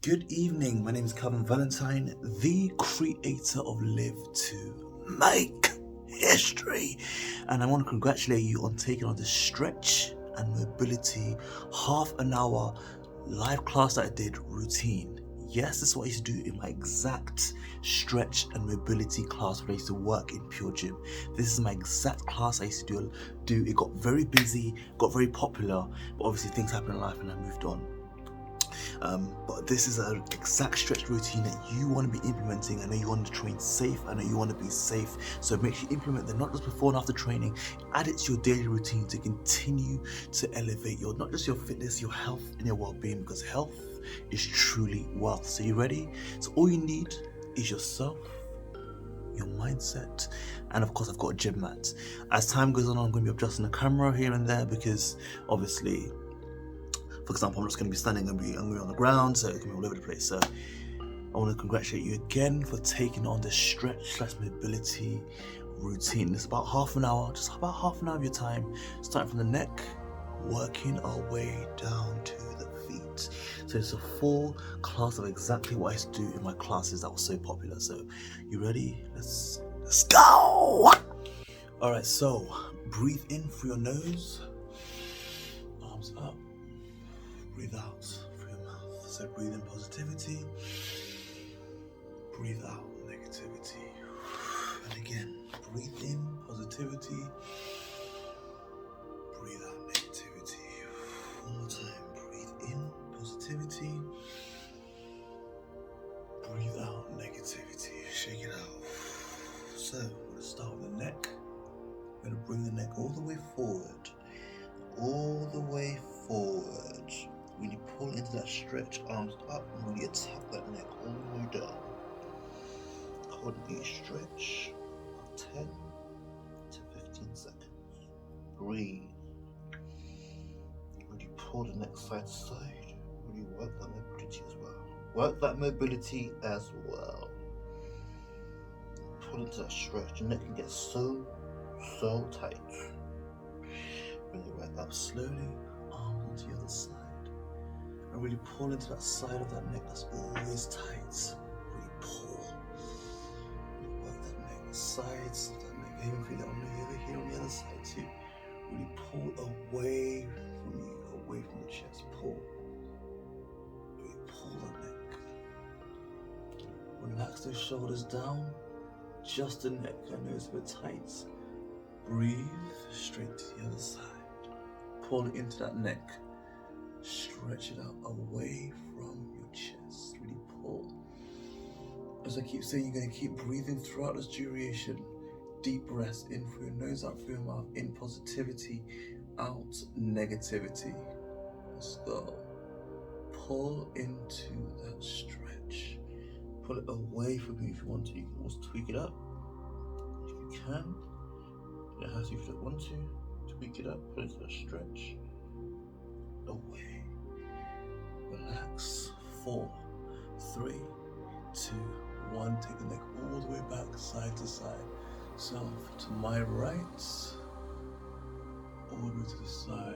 Good evening, my name is Calvin Valentine, the creator of Live to Make History, and I want to congratulate you on taking on the stretch and mobility half an hour live class that I did routine. Yes, this is what I used to do in my exact stretch and mobility class when I used to work in Pure Gym. This is my exact class I used to do. It got very busy, got very popular, but obviously things happen in life and I moved on. But this is an exact stretch routine that you want to be implementing. I know you want to train safe. I know you want to be safe. So make sure you implement them not just before and after training. Add it to your daily routine to continue to elevate your not just your fitness, your health, and your well-being. Because health is truly wealth. So you ready? So all you need is yourself, your mindset, and of course I've got a gym mat. As time goes on, I'm going to be adjusting the camera here and there because obviously, for example, I'm just going to be standing, I'm going to be on the ground, so it can be all over the place. So I want to congratulate you again for taking on the stretch/mobility routine. It's about half an hour, just about half an hour of your time, starting from the neck, working our way down to the feet. So it's a full class of exactly what I used to do in my classes that was so popular. So you ready? Let's go! Alright, so breathe in through your nose, arms up. Breathe out through your mouth. So breathe in positivity, breathe out negativity. And again, breathe in positivity, breathe out negativity. One more time, breathe in positivity, breathe out negativity. Shake it out. So we're going to start with the neck. We're going to bring the neck all the way forward. All the way forward. Really pull into that stretch, arms up, and really attack that neck all the way down. Coordinate stretch of 10 to 15 seconds. Breathe. Really pull the neck side to side. Really work that mobility as well. Work that mobility as well. Pull into that stretch. Your neck can get so tight. Bring it right up slowly, arms onto the other side. And really pull into that side of that neck that's always tight. Really pull. Really work that neck, the sides of that neck. Even feel that over here on the other side too. Really pull away from you, away from the chest. Pull. Really pull that neck. Relax those shoulders down. Just the neck. I know it's a bit tight. Breathe straight to the other side. Pull it into that neck. Stretch it out away from your chest. Really pull. As I keep saying, you're going to keep breathing throughout this duration. Deep breaths in through your nose, out through your mouth. In positivity, out negativity. Let's go. Pull into that stretch. Pull it away from you if you want to. You can also tweak it up if you can. You don't have to if you don't want to. Tweak it up, put it into that stretch. Away. Relax. 4, 3, 2, 1. Take the neck all the way back, side to side. So to my right, all the way to the side.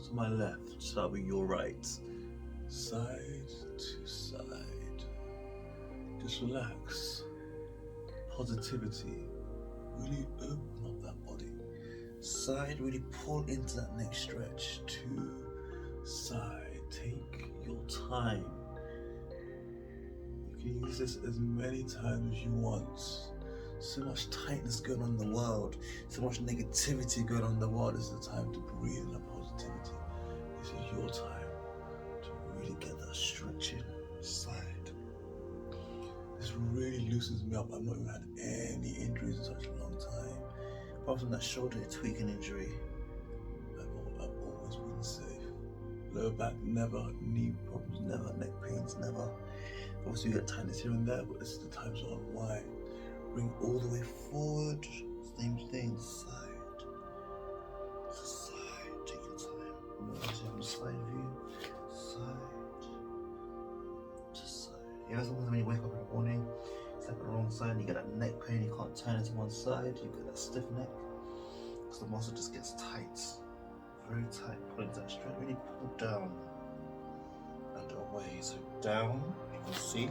To my left, so that'll be your right. Side to side. Just relax. Positivity. Really open up that body. Side, really pull into that neck stretch. To side. Take your time. You can use this as many times as you want. So much tightness going on in the world, so much negativity going on in the world. This is the time to breathe in that positivity. This is your time to really get that stretch in side. This really loosens me up. I've not even had any injuries in such a long time. Apart from that shoulder tweaking injury, I've always been safe. Lower back, never. Knee problems, never. Neck pains, never. Obviously, you get tightness here and there, but this is the time to unwind. Bring all the way forward. Same thing, side to side. Take your time. Remember to have a side view. Side to side. You know, sometimes when you wake up in the morning, it's like the wrong side, and you get that neck pain, you can't turn it to one side, you get that stiff neck. Because the muscle just gets tight. Very tight. Pull into that stretch. Really pull down and away. So down, you can see,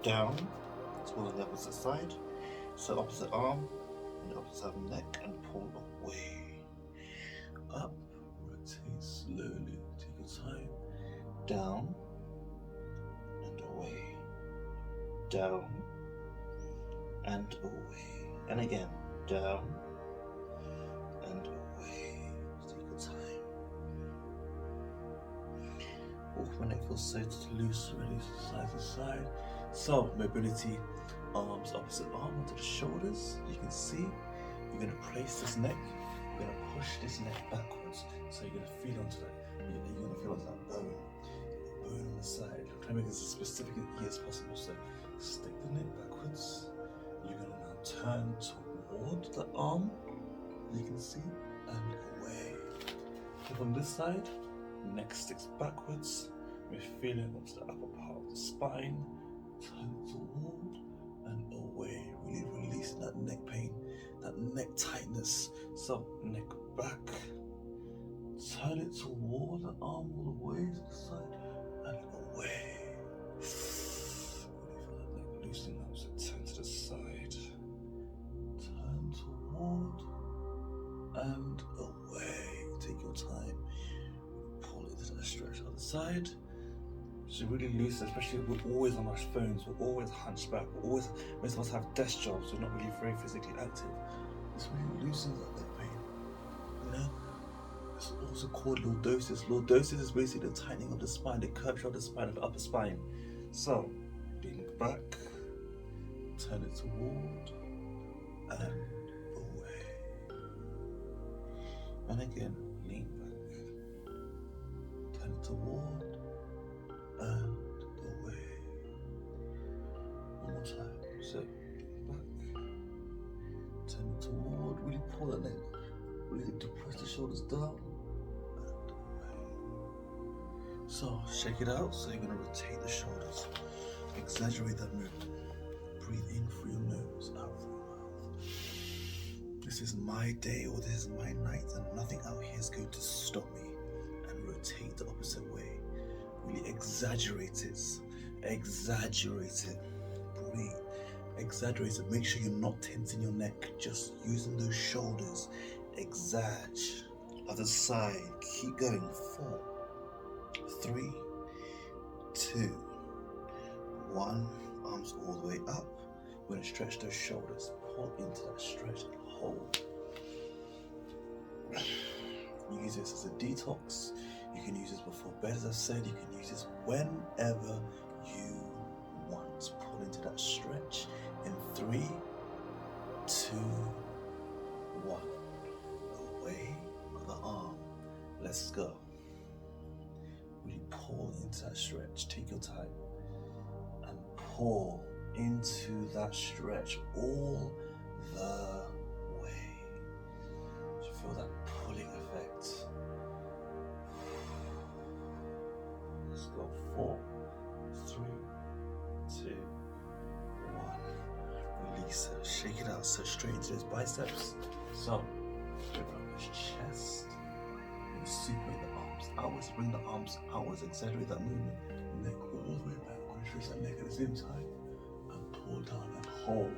down, it's all on the opposite side. So opposite arm and the opposite side of the neck, and pull away. Up, rotate slowly, take your time. Down and away. Down and away. And again, down and away. Take your time. Oh, when it feels so loose, release side to side. So, mobility, arms opposite arm onto the shoulders. You can see, you're going to place this neck, you're going to push this neck backwards. So you're going to feel onto that, you're going to feel onto that bone on the side. Try to make it as specific as possible. So stick the neck backwards. You're going to now turn toward the arm, you can see, and away. And from this side, neck sticks backwards. We're feeling onto the upper part of the spine. Turn toward and away. Really releasing that neck pain, that neck tightness. So neck back. Turn it toward the arm all the way to the side and away. Really feel that neck loosening up. So turn to the side. Turn toward and away. Take your time. Pull it to the stretch on the side. So really loose, especially we're always on our phones, we're always hunched back, most of us have desk jobs, we're not really very physically active. This really loosens up that pain. You know? It's also called lordosis. Lordosis is basically the tightening of the spine, the curvature of the spine, of the upper spine. So, lean back, turn it toward, and away. And again, lean back, turn it toward, and away. One more time. So, back, turn it toward, really pull the neck, really depress the shoulders down, and away. So, shake it out. So, you're going to rotate the shoulders, exaggerate that movement. Breathe in through your nose, out through your mouth. This is my day, or this is my night, and nothing out here is going to stop me. And rotate the opposite way. Really exaggerate it. Exaggerate it. Breathe. Exaggerate it. Make sure you're not tensing your neck. Just using those shoulders. Exag. Other side. Keep going. 4, 3, 2, 1. Arms all the way up. We're going to stretch those shoulders. Pull into that stretch and hold. Use this as a detox. You can use this before bed, as I said. You can use this whenever you want. Pull into that stretch in 3, 2, 1. Away with the arm. Let's go. Really pull into that stretch. Take your time. And pull into that stretch all the way. You feel that pulling effect. Let's go. 4, 3, 2, 1. Release it. Shake it out. So straight into those biceps. So lift up his chest and separate the arms outwards. Bring the arms outwards. Exaggerate that movement. Neck all the way back. Stretch that neck at the same time. And pull down and hold.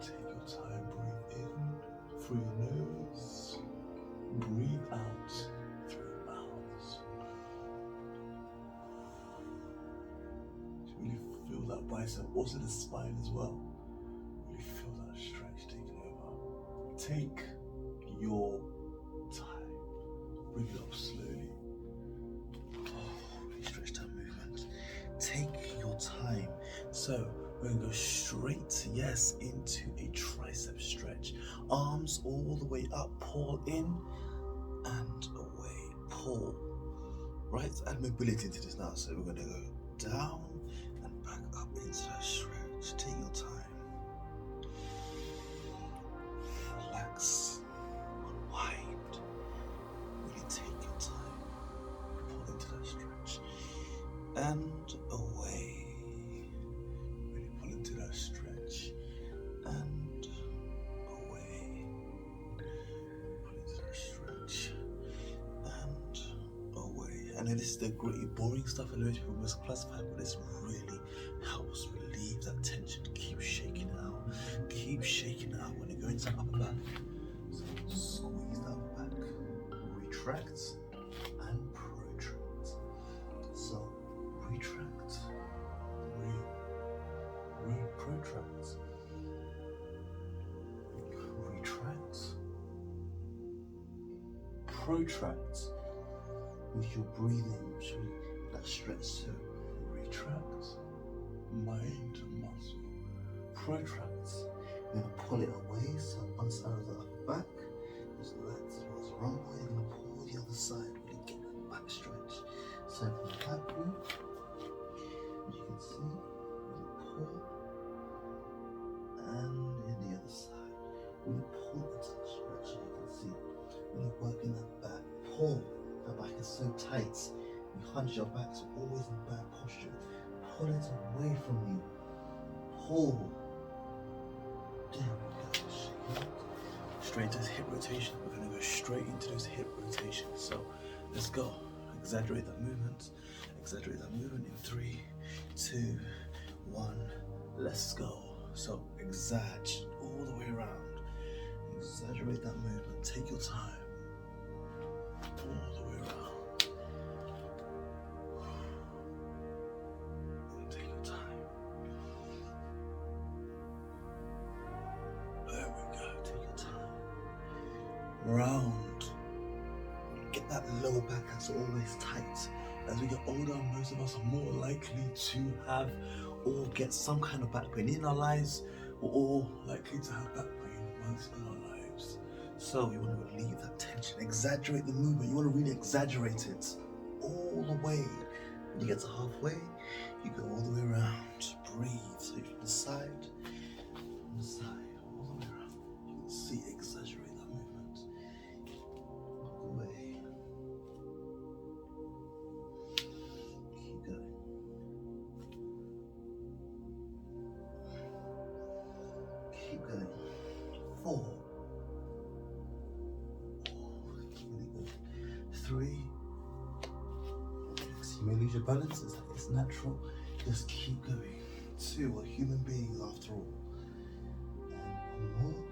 Take your time. Breathe in through your nose. Breathe out through your mouth. Really feel that bicep, also the spine as well. Really feel that stretch taking over. Take your time. Bring it up slowly. Oh, really stretch that movement. Take your time. So we're going to go straight, yes, into a tricep stretch. Arms all the way up. Pull in and away. Pull. Right, add mobility into this now. So we're going to go down and back up into that stretch. Take your time. Relax. Unwind. Really take your time. Pull into that stretch. And away. Really pull into that stretch. And away. Pull into that stretch. And away. I know this is the gritty, boring stuff I know people must classify, but this really helps relieve that tension. Keep shaking it out. Keep shaking it out when you go into the upper back. So squeeze the upper back, retract and protract. So retract, protract, retract, protract. With your breathing, actually, that stretch. So retract, mind, muscle, protract. You're gonna pull it away. So one side of the upper back, just like that. So it's wrong way. You're gonna pull the other side. Really get that back stretch. So from the back view, as you can see, really pull, and in the other side, really pull into the stretch. So you can see, really working that back. Pull. The back is so tight. You hunch your back, so always in bad posture. Pull it away from you. Pull. There we go. Shake it out. Straight into hip rotation. We're going to go straight into those hip rotations. So let's go. Exaggerate that movement. Exaggerate that movement in 3, 2, 1. Let's go. So exaggerate all the way around. Exaggerate that movement. Take your time. All the way around. And take your time. There we go. Take your time. Round. Get that lower back that's always tight. As we get older, most of us are more likely to have or get some kind of back pain. In our lives, we're all likely to have back pain once in our lives. So you want to relieve that tension, exaggerate the movement. You want to really exaggerate it all the way. When you get to halfway, you go all the way around. Breathe. So from the side, all the way around. You can see, exaggerate that movement. All the way. Keep going. Keep going. 4. 3. You may lose your balance, it's natural. Just keep going. 2, we're human beings after all. And 1 more.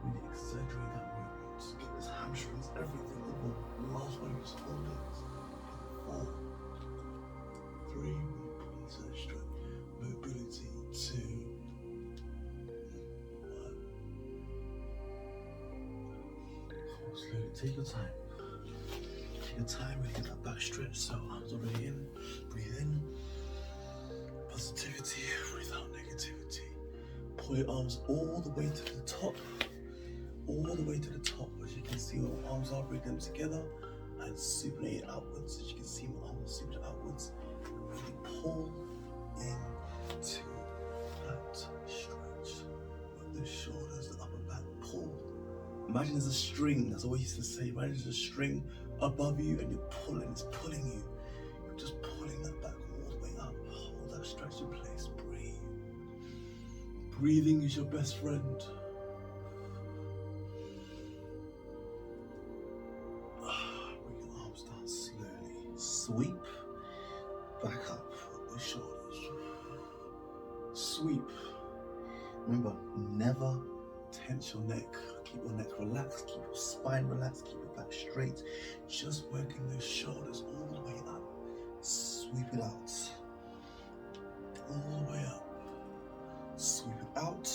Really exaggerate that movement. Get those hamstrings, everything. The last one is 4 days. 4, 3, please extra. Mobility. 2. Slowly, take your time. Take your time, really get that back stretch. So arms already in. Breathe in. Positivity. Breathe out negativity. Pull your arms all the way to the top. All the way to the top. As you can see, my arms are, bring them together and supinate it outwards. As you can see, my arms supinate outwards. Really pull into that stretch. With the shoulders, the upper back, pull. Imagine there's a string, that's what we used to say. Imagine there's a string above you and you're pulling, it's pulling you. You're just pulling that back all the way up. Hold that stretch in place, breathe. Breathing is your best friend. Bring your arms down slowly. Sweep, back up with the shoulders. Sweep. Remember, never tense your neck. Keep your neck relaxed, keep your spine relaxed, keep your back straight. Just working those shoulders all the way up. Sweep it out. All the way up. Sweep it out.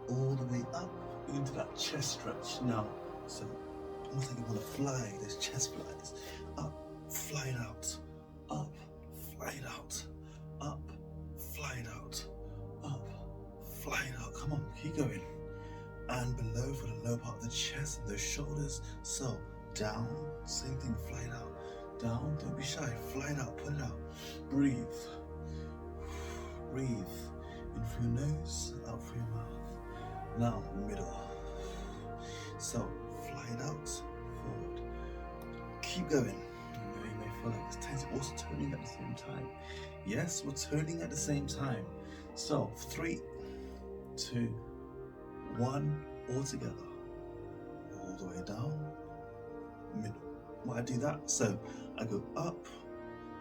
All the way up into that chest stretch. Now, so almost like you want to fly, those chest flies. Up, fly it out. Up, fly it out. Up, fly it out. Up, fly it out. Come on, keep going. And below for the lower part of the chest and those shoulders. So down, same thing, fly it out. Down, don't be shy, fly it out, put it out. Breathe. Breathe. In through your nose, out through your mouth. Now, middle. So fly it out, forward. Keep going. You may feel like it's tense, also turning at the same time. Yes, we're turning at the same time. So 3, 2, 1, all together. All the way down, middle. Why I do that? So I go up,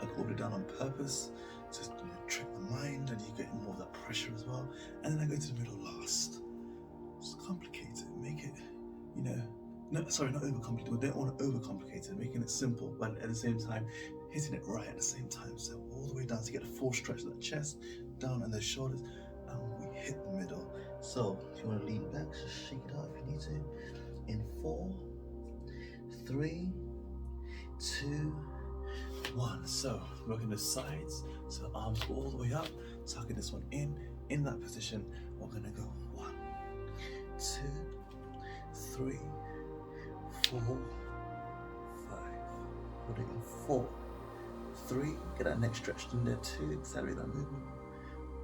I go all the way down on purpose to trick the mind, and you get more of that pressure as well. And then I go to the middle last. It's complicated. Make it, no, sorry, not overcomplicated. We don't want to overcomplicate it, making it simple, but at the same time, hitting it right at the same time. So all the way down to get a full stretch of that chest, down and the shoulders, and we hit the middle. So if you want to lean back, just shake it out if you need to. In 4, 3, 2, 1. So working the sides, so arms all the way up, tucking this one in that position. We're gonna go 1, 2, 3, 4, 5. Put it in 4, 3. Get that neck stretched in there too. Accelerate that movement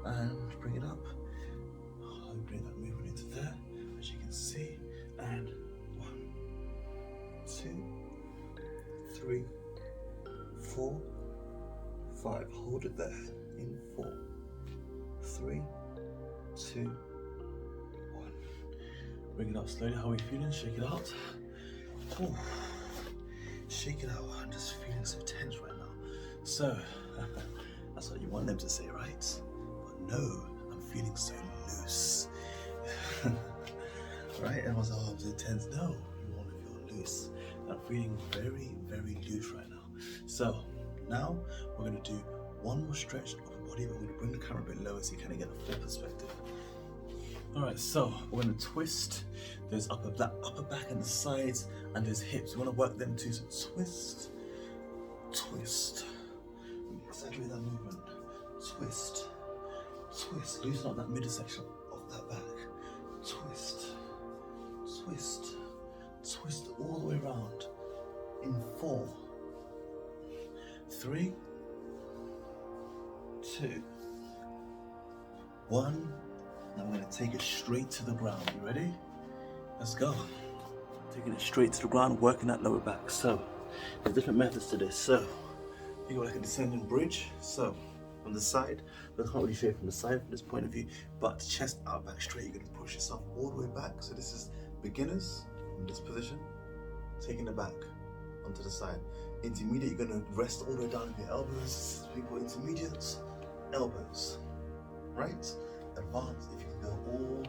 and bring it up. Bring that movement into there, as you can see. And 1, 2, 3, 4, 5. Hold it there in 4, 3, 2, 1. Bring it up slowly. How are we feeling? Shake it out. Ooh. Shake it out. I'm just feeling so tense right now. So that's what you want them to say, right? But no, I'm feeling so loose. Right? Everyone's like, oh, I'm so tense. No, you want to feel loose. I'm feeling very, very loose right now. So now we're going to do one more stretch of the body, but we're going to bring the camera a bit lower so you kind of get a full perspective. Alright, so we're going to twist those upper back and the sides and those hips. We want to work them too. So twist, twist. Exaggerate that movement. Twist, twist. Loosen up that middle section of that back. Twist, twist, twist all the way around. In 4, 3, 2, 1. Now we're going to take it straight to the ground. You ready? Let's go. Taking it straight to the ground, working that lower back. So there's different methods to this. So you go like a descending bridge. So from the side, but I can't really show you from the side from this point of view, but chest out, back straight. You're going to push yourself all the way back. So this is beginners in this position, taking the back onto the side. Intermediate, you're going to rest all the way down with your elbows. People intermediates, elbows, right? Advanced, if you can go all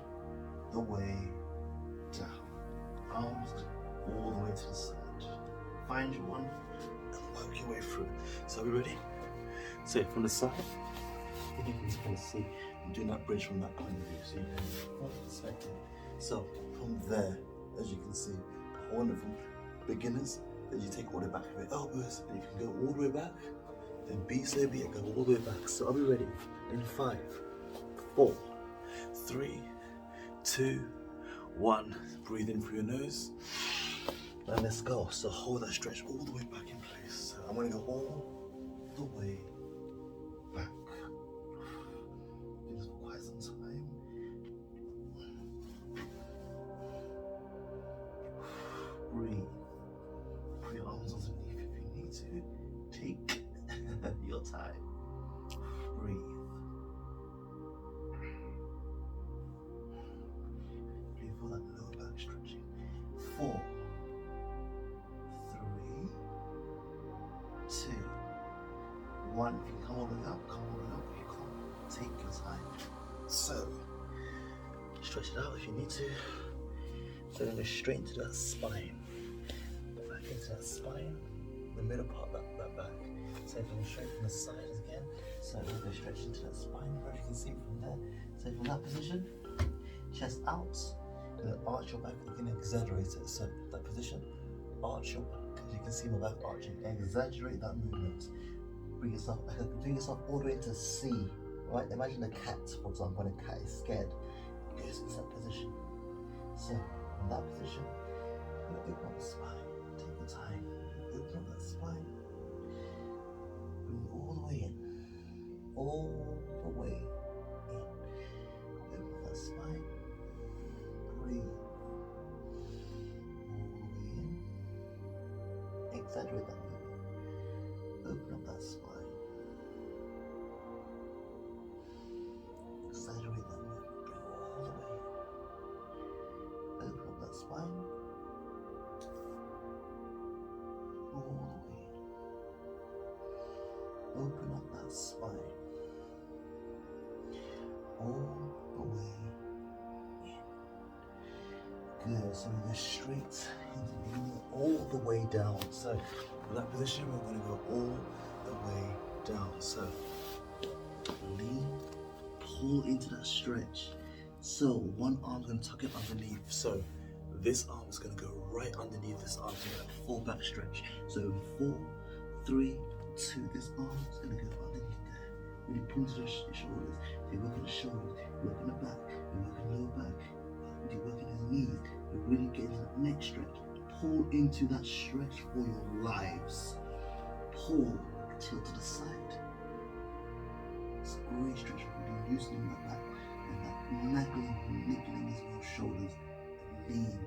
the way down, arms all the way to the side. Find your one and work your way through. So are we ready? So from the side, if you can kind of see, I'm doing that bridge from that point of view, so you can have a perspective. So from there, as you can see, wonderful beginners, then you take all the way back with your elbows, and you can go all the way back, then be so be it, go all the way back. So are we ready? In 5, 4, 3, 2, 1. Breathe in through your nose. And let's go. So hold that stretch all the way back in place. So I'm going to go all the way back. Do this for quite some time. Breathe. Put your arms underneath if you need to. Take your time. Breathe. Feel that lower back stretching. 4, 3, 2, 1. If you come all the way up, come all the way up. If you can't, take your time. So, stretch it out if you need to. So then go straight into that spine. Back into that spine, the middle part, that back. So come straight from the sides again. So we'll go stretch into that spine, where you can see from there. So from that position, chest out. Arch your back, you can exaggerate it. So that position, arch your back. As you can see my back arching. Exaggerate that movement. Bring yourself all the way into C. Right? Imagine a cat, for example, when a cat is scared. It goes into that position. So in that position, you're gonna open up the spine. Take your time. Open up that spine. Bring it all the way in. All the way in. Open up that spine. Breathe. All the way in. Exaggerate that movement. Open up that spine. Exaggerate that movement. Bring it all the way in. Open up that spine. open up that spine all the way in. Good. So we go straight into leaning all the way down. So for that position, we're going to go all the way down. So lean, pull into that stretch. So one arm's going to tuck it underneath. So this arm is going to go right underneath this arm. So you're going to fall back stretch. So 4, 3, 2. This arm's going to go underneath there. When you pull into the shoulders, you're working the shoulders, you're working the back, you're working the lower back, you're working his knees. You're really getting that neck stretch. Pull into that stretch for your lives. Pull, tilt to the side. It's a great stretch, really loosening that back and that nagging, niggling in your shoulders. Lean.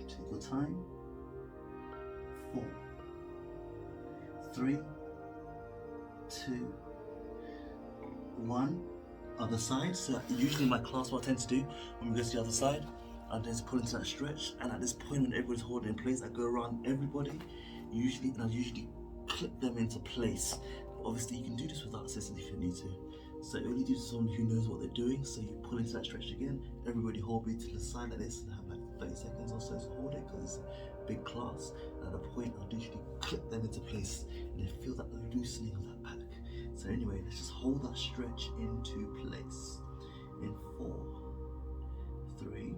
Take your time. 4, 3, 2, 1. Other side. So usually my class, what I tend to do when we go to the other side, I tend to pull into that stretch, and at this point when everybody's holding in place, I go around everybody usually, and I usually clip them into place. But obviously you can do this without assistance if you need to. So you only do this to someone who knows what they're doing. So you pull into that stretch again, everybody hold me to the side like this, and have like 30 seconds or so to hold it because it's a big class. And at a point I'll usually clip them into place and then feel that loosening of that back. So anyway, let's just hold that stretch into place in 4, 3,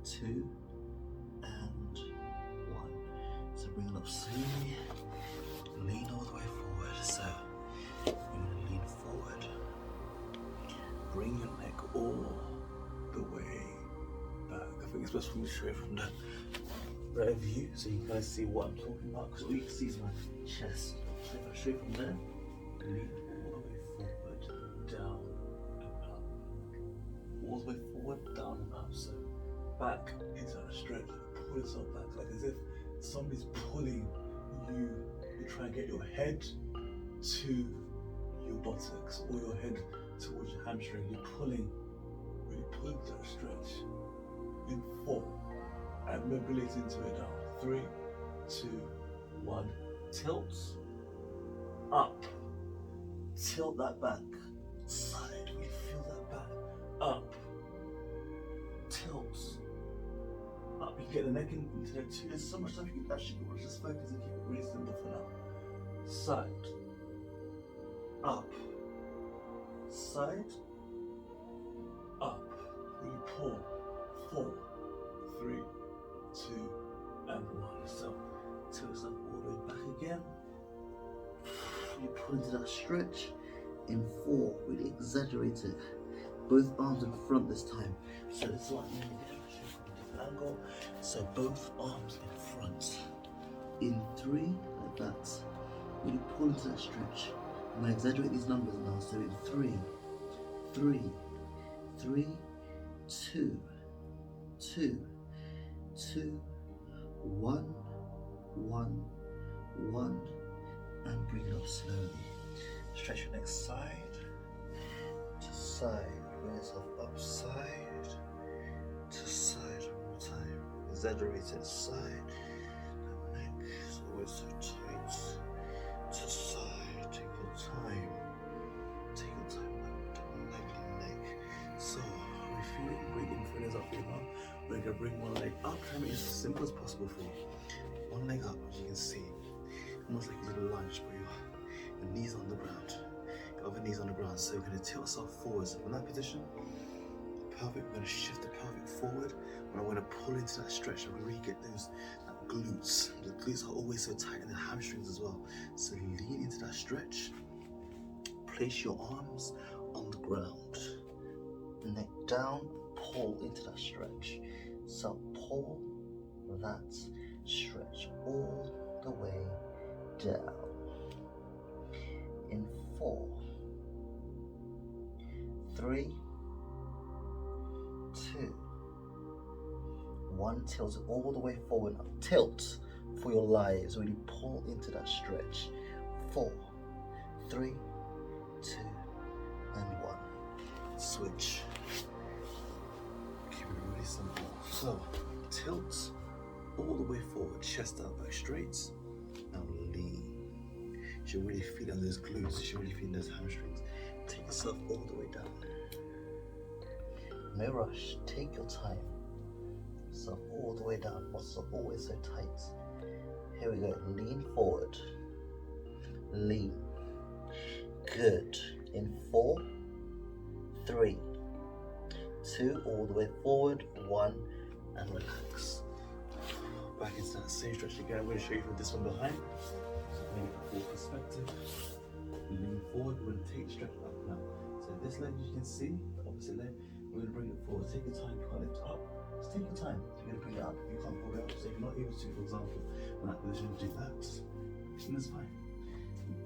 2, and 1. So bring it up slowly, lean all the way forward. So you're going to lean forward, bring your neck all the way back. I think it's best for me to show you from the right view so you can kind of see what I'm talking about, because all you can see is my chest. So if I show you from there, lean all the way forward, down and up. All the way forward, down and up. So back into that stretch, pull yourself back like as if somebody's pulling you. You try and get your head to your buttocks or your head towards your hamstring. You're pulling, really pulling that stretch. In 4, and mobility into it now. 3, 2, 1. Tilt, up. Tilt that back, side, we feel that back, up, tilt, up. You get the neck into there too. There's so much stuff you can actually do. Just focus and keep it really simple for now. Side, up, side, up. Really pull. 4, 3, 2, and 1. So tilt yourself all the way back again. You pull into that stretch in 4, really exaggerate it. Both arms in front this time. So it's like from a different angle. So both arms in front. In 3, like that. Really pull into that stretch. I'm going to exaggerate these numbers now. So in 3, 3, 3, 2, 2, 2, 1, 1, 1. And bring it up slowly. Stretch your neck side to side. Bring yourself up side to side one more time. Exaggerate it side. The neck is always so tight. To side. Take your time. Take your time. Neck. So we're feeling breathing fillers up here now. We're gonna bring one leg up. Try to make it as simple as possible for you. One leg up, as you can see. Almost like a little lunge, but your knees on the ground, your other knees on the ground. So we're going to tilt ourselves forward. So from that position, pelvic, we're going to shift the pelvic forward, and I'm going to pull into that stretch. I'm going to really get that glutes. The glutes are always so tight, and the hamstrings as well. So lean into that stretch. Place your arms on the ground, neck down, pull into that stretch. So pull that stretch all the way down. In 4, 3, 2, 1. Tilt it all the way forward. Now tilt for your lives. Really pull into that stretch. 4, 3, 2, and 1. Switch. Keep it really simple. So tilt all the way forward. Chest out, back straight. Now lean. You should really feel it on those glutes. You should really feel those hamstrings. Take yourself all the way down. No rush. Take your time. Yourself all the way down. Muscles are always so tight. Here we go. Lean forward. Lean. Good. In 4, 3, 2, all the way forward, 1, and relax. Back into that same stretch again. I'm going to show you from this one behind. So maybe a full perspective. Lean forward, we're going to take the stretch up now. So this leg you can see, the opposite leg, we're going to bring it forward. Take your time, you can't lift it up. Just take your time. You're going to bring it up, you can't hold it up. So if you're not able to, for example, when that position, do that. And that's fine.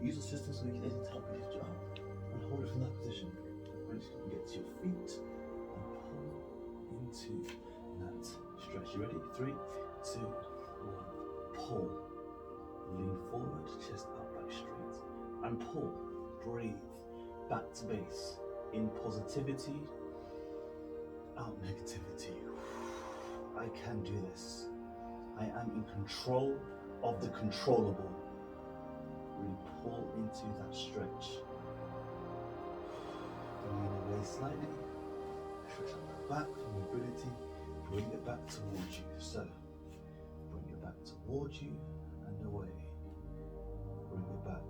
Use assistance so you can help you lift you up. And hold it from that position. Once you can get to your feet and pull into that stretch. You ready? 3, 2, 1. Pull. Lean forward, chest up, back straight. And pull. Breathe. Back to base. In positivity, out negativity. I can do this. I am in control of the controllable. Really pull into that stretch. Lean away slightly, stretch out the back for mobility, bring it back towards you. So, bring it back towards you and away. Bring it back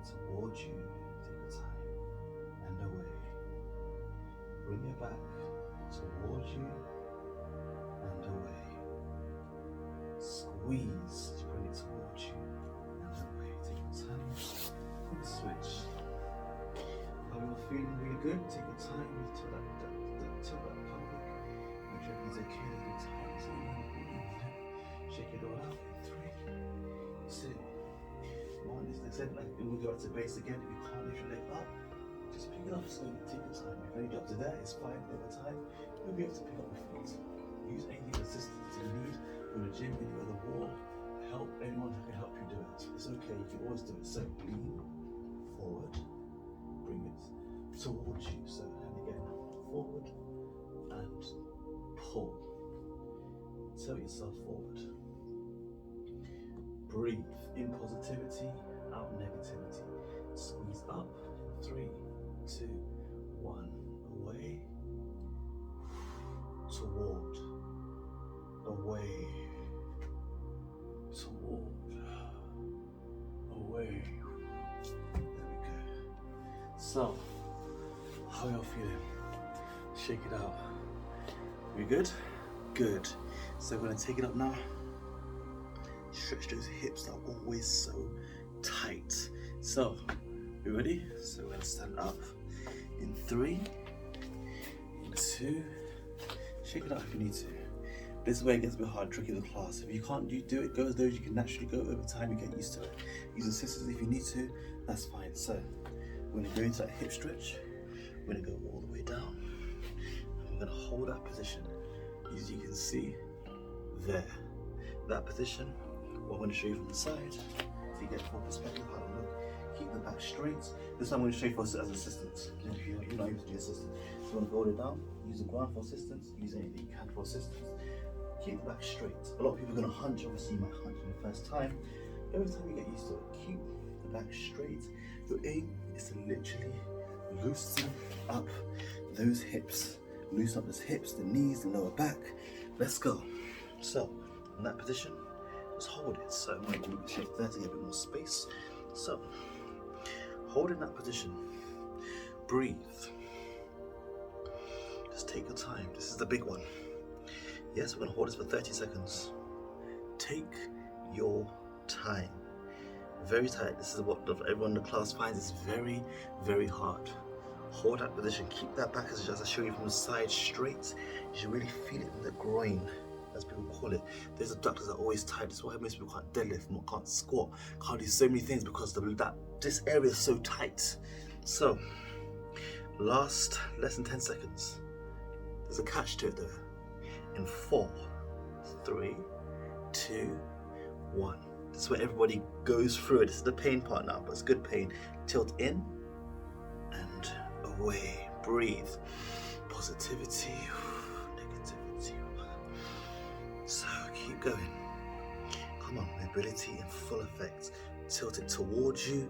towards you, take your time, and away. Bring it back towards you and away. Squeeze to bring it towards you and away. Take your time and switch. Are you feeling really good? Take your time to that pelvic. Make sure everything's okay. Take your time. So you want to put in there. Shake it all out. 3, 2, 1. As I said, like we'll go up to base again. If you can't lift your leg up, just pick it up slowly. Take your time. If you get up to there, it's fine. Over time, you'll be able to pick up your feet. Use any assistance you need from the gym, anywhere, the wall. Help anyone who can help you do it. It's okay. You can always do it. So lean forward. Bring it towards you. So, and again, forward and pull. Tilt yourself forward. Breathe in positivity, out negativity. Squeeze up. 3, 2, 1. Away. Toward. Away. Toward. Away. There we go. So, how y'all feeling? Shake it out. We good? Good. So we're gonna take it up now. Stretch those hips that are always so tight. So, you ready? So we're gonna stand up in 3, in 2. Shake it out if you need to. This is where it gets a bit hard, tricky in the class. If you can't do it, go as though you can naturally go over time, you get used to it. Use assistance if you need to, that's fine. So, we're gonna go into that hip stretch. We're gonna go all the way down. And we're gonna hold that position. As you can see, there. That position, what I'm gonna show you from the side, so you get full perspective how to look. Keep the back straight. This time I'm gonna show you for as assistance. You're not able to do assistance. So you wanna hold it down, use the ground for assistance, use anything you can for assistance. Keep the back straight. A lot of people are gonna hunch, obviously you might hunch for the first time. Every time you get used to it, keep the back straight. Your aim is to literally loosen up those hips. Loosen up those hips, the knees, the lower back. Let's go. So, in that position, just hold it. So I'm going to move the shape there to get a bit more space. So, hold in that position. Breathe. Just take your time. This is the big one. Yes, we're going to hold this for 30 seconds. Take your time. Very tight. This is what everyone in the class finds is very, very hard. Hold that position. Keep that back as I show you from the side straight. You should really feel it in the groin, as people call it. Those abductors are always tight. That's why most people can't deadlift, can't squat, can't do so many things because this area is so tight. So, last less than 10 seconds. There's a catch to it though. In 4, 3, 2, 1. This is where everybody goes through it. This is the pain part now, but it's good pain. Tilt in and away. Breathe. Positivity, negativity. So keep going. Come on, mobility in full effect. tilt it towards you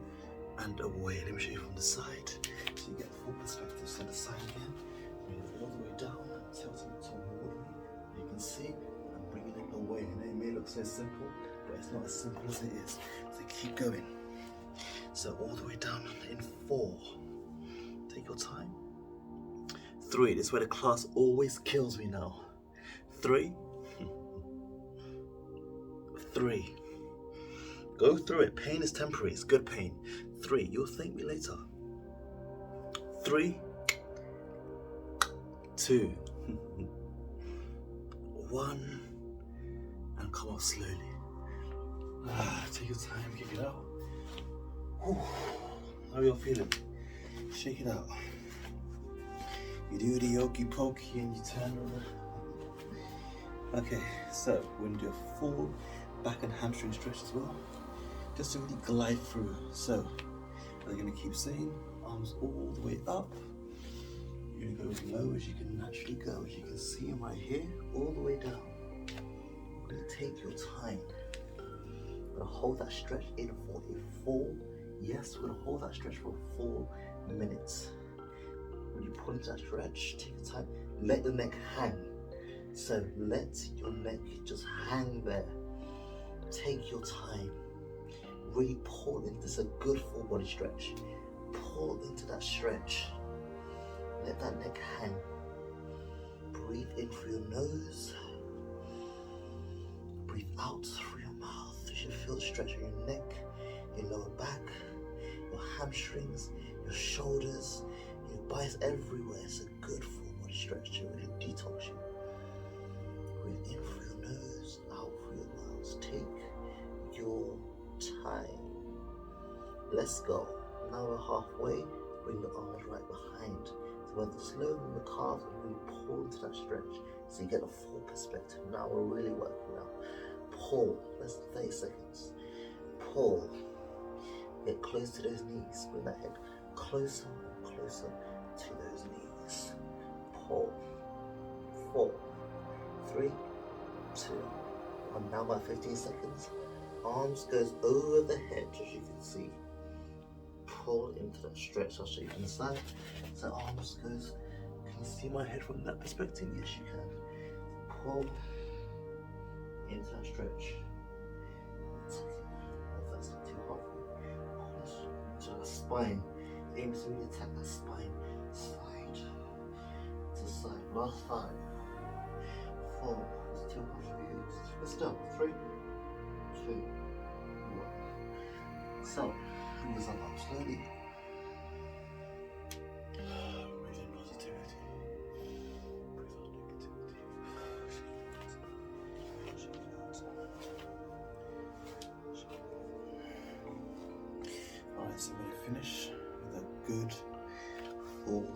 and away. Let me show you from the side so you get full perspective. So the side again, bring it all the way down, tilting it toward me. You can see I'm bringing it away, and it may look so simple, but it's not as simple as it is. So keep going. So all the way down in 4. Take your time. 3. This is where the class always kills me now. 3. 3. Go through it. Pain is temporary. It's good pain. 3. You'll thank me later. 3, 2, 1, and come off slowly. Take your time. Kick it out. How are you feeling? Shake it out. You do the yoki pokey and you turn over. Okay, so we're gonna do a full back and hamstring stretch as well, just to really glide through. So I'm gonna keep saying, arms all the way up. You're gonna go as low as you can naturally go. As you can see right here, all the way down. You're gonna take your time. We're gonna hold that stretch in for a full, yes, we're gonna hold that stretch for 4 minutes. When you pull into that stretch, take your time, let your neck hang. So let your neck just hang there. Take your time. Really pull into this, a good full body stretch. Pull into that stretch. Let that neck hang. Breathe in through your nose. Breathe out through your mouth. You should feel the stretch of your neck, your lower back, your hamstrings, your shoulders, your biceps, everywhere. It's a good full body stretch to really detox you. Breathe in through your nose, out through your mouth. Take your time. Let's go. Now we're halfway. Bring the arms right behind. So when the slow in the calves and really pull into that stretch so you get a full perspective. Now we're really working now. Pull. Less than 30 seconds. Pull. Get close to those knees. Bring that head closer and closer to those knees. Pull. 4, 3, 2, 1. Now about 15 seconds. Arms goes over the head, as you can see. Pull into that stretch. I'll show you from the side. So arms goes. Can you see my head from that perspective? Yes, you can. Pull into that stretch. If that's not too hard for you, pull to the spine. Aim to really attack that spine. Side to side. Last 5, 4. It's too hard for you. Let's go. 3, 2, 1. So, bring yourself up slowly. Breathe in positivity. Breathe out negativity. Shake it out. Alright, so we're going to finish with a good full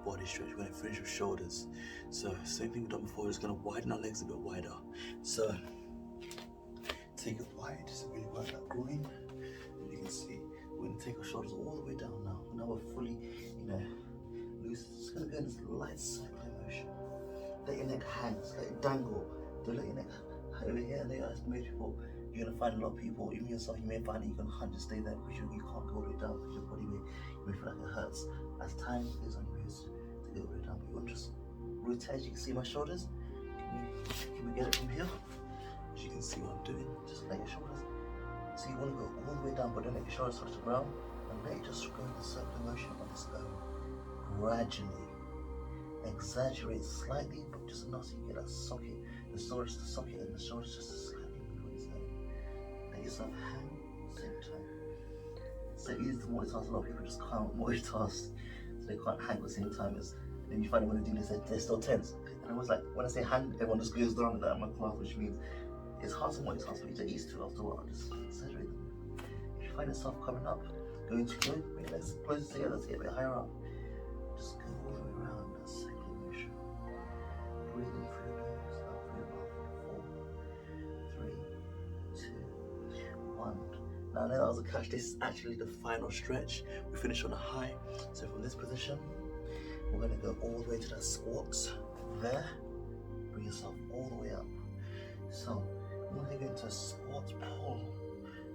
body stretch. We're going to finish with shoulders. So, same thing we've done before, we're just going to widen our legs a bit wider. So, take it wide, so really work that groin. And you can see, we're going to take our shoulders all the way down now. Now we're fully, loose. It's going to go in this light circular motion. Let your neck hang, let it dangle. Don't let your neck hang over here. And as most people, you're going to find a lot of people, even yourself, you may find that you're going to just stay there because you can't go all the way down because your body may feel like it hurts. As time goes on, you use to go all the way down. But you want to just rotate. You can see my shoulders. Can we get it from here? As you can see what I'm doing, just let your shoulders. So you want to go all the way down, but don't let your shoulders touch the ground. And let it just go in a circular motion on this go. Gradually. Exaggerate slightly, but just enough so you get that socket. The shoulders to socket and the shoulders just to slightly move on its own. Let yourself hang at the same time. So easy to multitask. A lot of people just can't multitask. So they can't hang at the same time as then you find when they do this, they're still tense. And it was like, when I say hang, everyone just goes down with that in my class, which means it's hard to multitask, but you get used to it after a while. Just exaggerate them. If you find yourself coming up, going too low, bring your legs closer together to get a bit higher up. Just go all the way around that circular motion. Breathe in through your nose, out through your mouth. 4, 3, 2, 1. Now that was a catch. This is actually the final stretch. We finish on a high. So from this position, we're going to go all the way to that squat there. Bring yourself all the way up. So we're going to go into a squat pull.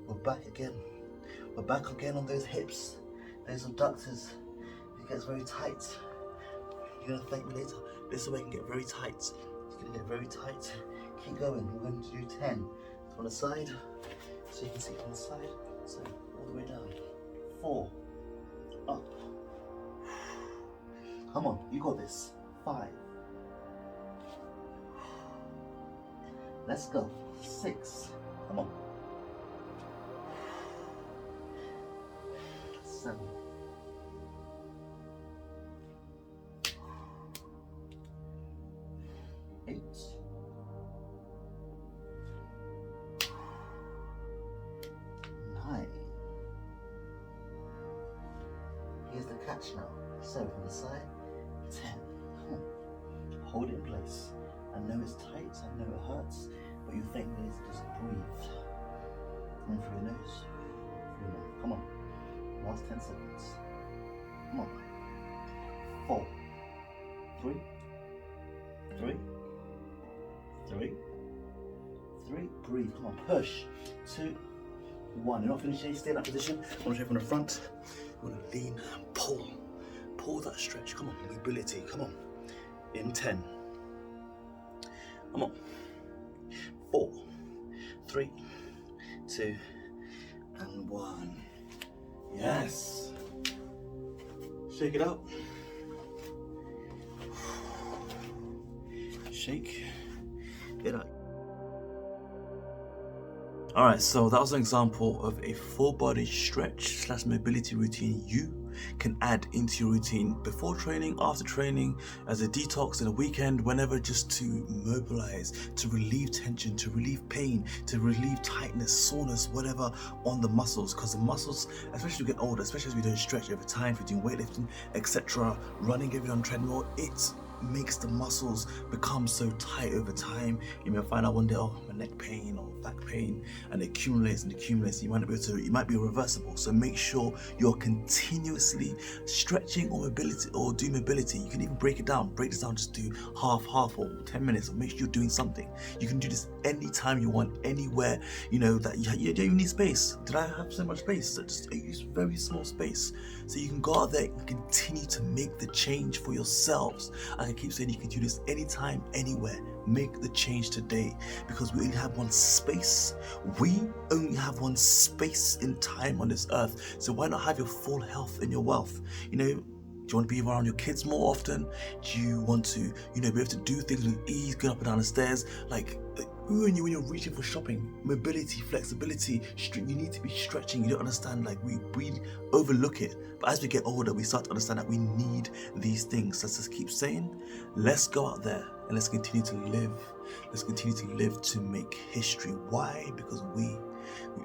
We're back again. We're back again on those hips, those abductors. It gets very tight. You're gonna thank me later. This is where it can get very tight. It's gonna get very tight. Keep going. We're going to do 10. On the side, so you can see on the side. So all the way down. 4. Up. Come on, you got this. 5. Let's go. 6. Come on. 7. 8. 9. Here's the catch now. So from the side, 10. Come on. Hold it in place. I know it's tight, I know it hurts, but your thing is just breathe. In through your nose, through your mouth. Come on. Last 10 seconds. Come on. 4. 3. 3. 3. 3. Breathe. Come on. Push. 2. 1. You're not finishing. Stay in that position. I want to show from the front. You want to lean and pull. Pull that stretch. Come on. Mobility. Come on. In 10. Come on. 4. 3. 2. And 1. Yes. Shake it out. Shake it out. Alright, so that was an example of a full body stretch / mobility routine you can add into your routine before training, after training, as a detox in a weekend, whenever, just to mobilize, to relieve tension, to relieve pain, to relieve tightness, soreness, whatever on the muscles. Because the muscles, especially as we get older, especially as we don't stretch over time, if we're doing weightlifting, etc., running every on treadmill, it makes the muscles become so tight over time. You may find out one day, oh, my neck pain or back pain, and it accumulates and accumulates. You might not be able to, it might be reversible. So make sure you're continuously stretching or mobility, or do mobility. You can even break this down, just do half or 10 minutes, or make sure you're doing something. You can do this anytime you want, anywhere, you know, that you don't even need space. Did I have so much space? So just use very small space. So you can go out there and continue to make the change for yourselves. I keep saying you can do this anytime, anywhere. Make the change today, because we only have one space. We only have one space in time on this earth. So why not have your full health and your wealth? You know, do you want to be around your kids more often? Do you want to, you know, be able to do things with ease, going up and down the stairs? Like when you're reaching for shopping, mobility, flexibility, you need to be stretching. You don't understand, like we overlook it. But as we get older, we start to understand that we need these things. Let's just keep saying, let's go out there and let's continue to live. Let's continue to live to make history. Why? Because we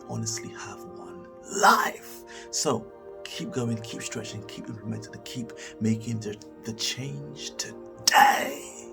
honestly have one life. So keep going, keep stretching, keep implementing, keep making the change today.